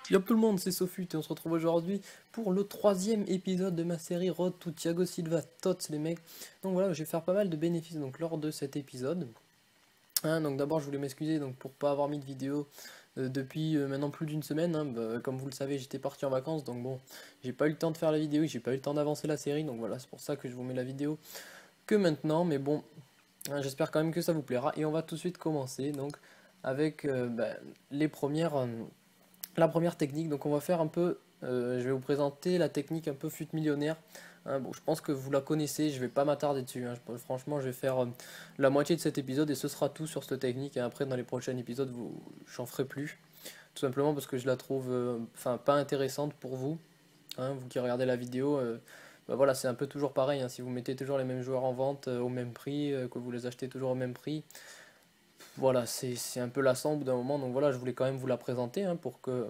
Yo tout le monde, c'est Sofut et on se retrouve aujourd'hui pour le troisième épisode de ma série Road to Thiago Silva Tots les mecs. Donc voilà, je vais faire pas mal de bénéfices donc lors de cet épisode. Donc d'abord je voulais m'excuser donc pour pas avoir mis de vidéo depuis maintenant plus d'une semaine. Comme vous le savez, j'étais parti en vacances donc bon, j'ai pas eu le temps de faire la vidéo, j'ai pas eu le temps d'avancer la série donc voilà, c'est pour ça que je vous mets la vidéo que maintenant. Mais bon, j'espère quand même que ça vous plaira et on va tout de suite commencer donc avec les premières. La première technique, donc on va faire un peu, je vais vous présenter la technique un peu fut millionnaire. Bon, je pense que vous la connaissez, je vais pas m'attarder dessus. Franchement, je vais faire la moitié de cet épisode et ce sera tout sur cette technique. Et après, dans les prochains épisodes, j'en ferai plus. Tout simplement parce que je la trouve, enfin, pas intéressante pour vous. Vous qui regardez la vidéo, voilà, c'est un peu toujours pareil. Si vous mettez toujours les mêmes joueurs en vente au même prix, que vous les achetez toujours au même prix, voilà, c'est un peu lassant au bout d'un moment. Donc voilà, je voulais quand même vous la présenter pour que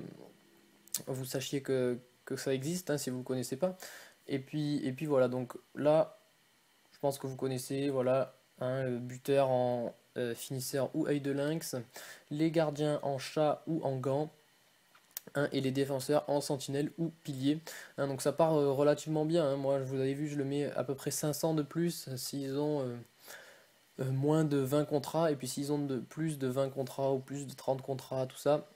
vous sachiez que ça existe, si vous ne le connaissez pas. Et puis voilà, donc là, je pense que vous connaissez, voilà, buteur en finisseur ou œil de lynx, les gardiens en chat ou en gant, et les défenseurs en sentinelle ou pilier. Donc ça part relativement bien, moi je vous avais vu, je le mets à peu près 500 de plus s'ils ont moins de 20 contrats, et puis s'ils ont de plus de 20 contrats ou plus de 30 contrats, tout ça,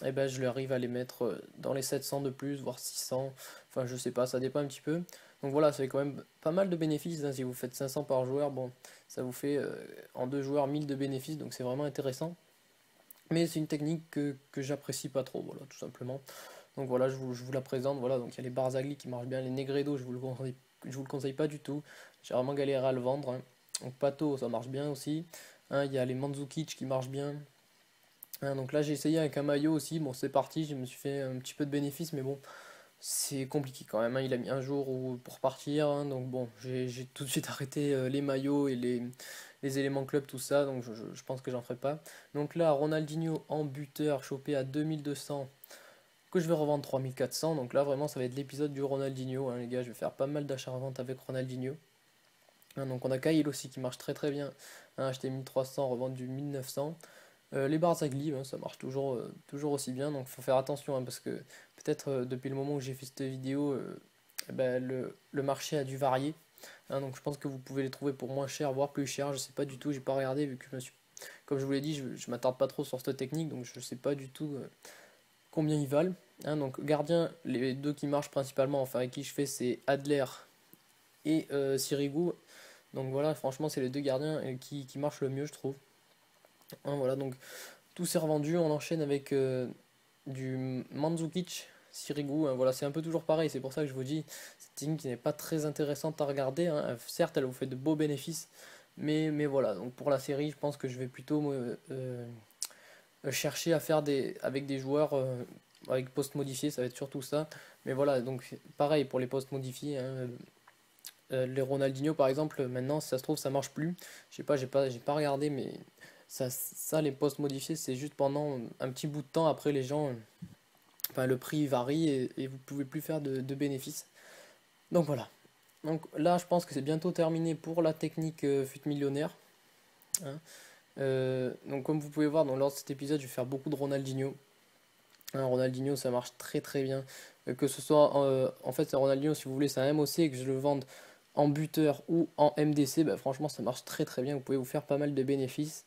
et ben je leur arrive à les mettre dans les 700 de plus, voire 600, enfin je sais pas, ça dépend un petit peu. Donc voilà, ça fait quand même pas mal de bénéfices, si vous faites 500 par joueur, bon, ça vous fait en deux joueurs 1000 de bénéfices, donc c'est vraiment intéressant. Mais c'est une technique que j'apprécie pas trop, voilà, tout simplement. Donc voilà, je vous la présente, voilà, donc il y a les Barzagli qui marchent bien, les Negredo, je vous le conseille pas du tout, j'ai vraiment galéré à le vendre. Donc Pato, ça marche bien aussi. Il y a les Mandzukic qui marchent bien. Donc là j'ai essayé avec un maillot aussi, bon c'est parti, je me suis fait un petit peu de bénéfice, mais bon, c'est compliqué quand même, il a mis un jour pour partir, donc bon, j'ai tout de suite arrêté les maillots et les éléments club, tout ça, donc je pense que j'en ferai pas. Donc là, Ronaldinho en buteur, chopé à 2200, que je vais revendre 3400, donc là vraiment ça va être l'épisode du Ronaldinho, les gars, je vais faire pas mal d'achats-reventes avec Ronaldinho. Donc on a Kyle aussi qui marche très très bien, acheté 1300, revendu 1900. Les Barzagli, ça marche toujours aussi bien, donc il faut faire attention, parce que peut-être depuis le moment où j'ai fait cette vidéo, le marché a dû varier. Donc je pense que vous pouvez les trouver pour moins cher, voire plus cher, je sais pas du tout, j'ai pas regardé vu que comme je vous l'ai dit, je m'attarde pas trop sur cette technique, donc je sais pas du tout combien ils valent. Donc gardien, les deux qui marchent principalement, enfin avec qui je fais, c'est Adler et Sirigu. Donc voilà, franchement c'est les deux gardiens qui marchent le mieux, je trouve. Voilà, donc tout s'est revendu, on enchaîne avec du Mandzukic, Sirigu, voilà, c'est un peu toujours pareil, c'est pour ça que je vous dis, cette team qui n'est pas très intéressante à regarder, certes elle vous fait de beaux bénéfices, mais voilà, donc pour la série, je pense que je vais plutôt chercher à faire avec des joueurs avec post modifiés, ça va être surtout ça, mais voilà, donc pareil pour les postes modifiés, les Ronaldinho par exemple, maintenant si ça se trouve ça marche plus, je sais pas, j'ai pas regardé, mais ça, les postes modifiés, c'est juste pendant un petit bout de temps. Après, les gens, enfin, le prix varie et vous pouvez plus faire de bénéfices. Donc voilà. Donc là, je pense que c'est bientôt terminé pour la technique fut millionnaire. hein. Donc comme vous pouvez voir, lors de cet épisode, je vais faire beaucoup de Ronaldinho. Ronaldinho, ça marche très très bien. Que ce soit, en fait, c'est Ronaldinho, si vous voulez, c'est un MOC et que je le vende en buteur ou en MDC, franchement, ça marche très très bien. Vous pouvez vous faire pas mal de bénéfices.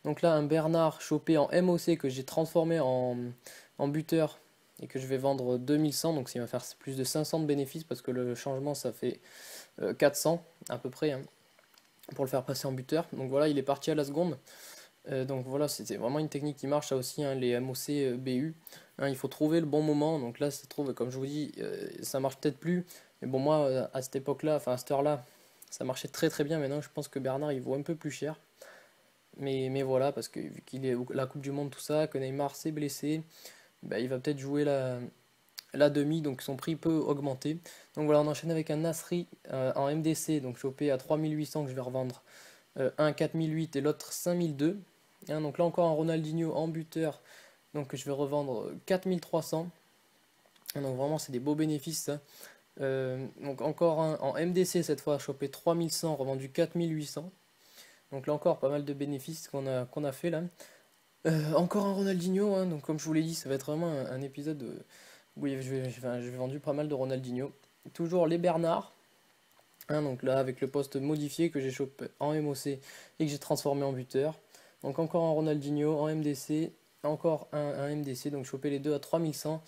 Donc là, un Bernard chopé en MOC que j'ai transformé en buteur et que je vais vendre 2100. Donc ça va faire plus de 500 de bénéfices parce que le changement, ça fait 400 à peu près, pour le faire passer en buteur. Donc voilà, il est parti à la seconde. Donc voilà, c'était vraiment une technique qui marche, ça aussi, les MOC BU. Il faut trouver le bon moment. Donc là, ça se trouve, comme je vous dis, ça marche peut-être plus. Mais bon, moi, à cette époque-là, enfin à cette heure-là, ça marchait très très bien. Maintenant, je pense que Bernard, il vaut un peu plus cher. Mais voilà, parce que vu qu'il est la Coupe du Monde, tout ça, que Neymar s'est blessé, il va peut-être jouer la demi, donc son prix peut augmenter. Donc voilà, on enchaîne avec un Nasri en MDC, donc chopé à 3800 que je vais revendre. Un 4008 et l'autre 5002. Donc là encore un Ronaldinho en buteur, donc je vais revendre 4300. Donc vraiment c'est des beaux bénéfices ça. Donc encore un en MDC cette fois, chopé 3100, revendu 4800. Donc là encore, pas mal de bénéfices qu'on a fait là. Encore un Ronaldinho, hein, donc comme je vous l'ai dit, ça va être vraiment un épisode où j'ai vendu pas mal de Ronaldinho. Toujours les Bernard, hein, donc là avec le poste modifié que j'ai chopé en MOC et que j'ai transformé en buteur. Donc encore un Ronaldinho en MDC, encore un MDC, donc choper les deux à 3100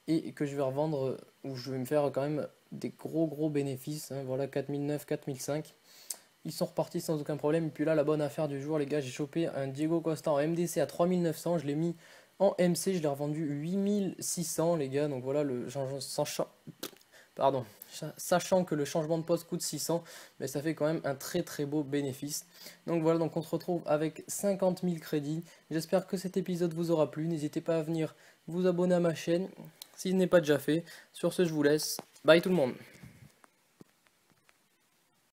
et que je vais revendre, où je vais me faire quand même des gros bénéfices, hein, voilà 4009, 4005. Ils sont repartis sans aucun problème. Et puis là, la bonne affaire du jour, les gars, j'ai chopé un Diego Costa en MDC à 3900. Je l'ai mis en MC, je l'ai revendu 8600, les gars. Donc voilà, sachant que le changement de poste coûte 600, mais ça fait quand même un très beau bénéfice. Donc voilà, donc on se retrouve avec 50 000 crédits. J'espère que cet épisode vous aura plu. N'hésitez pas à venir vous abonner à ma chaîne si ce n'est pas déjà fait. Sur ce, je vous laisse. Bye tout le monde.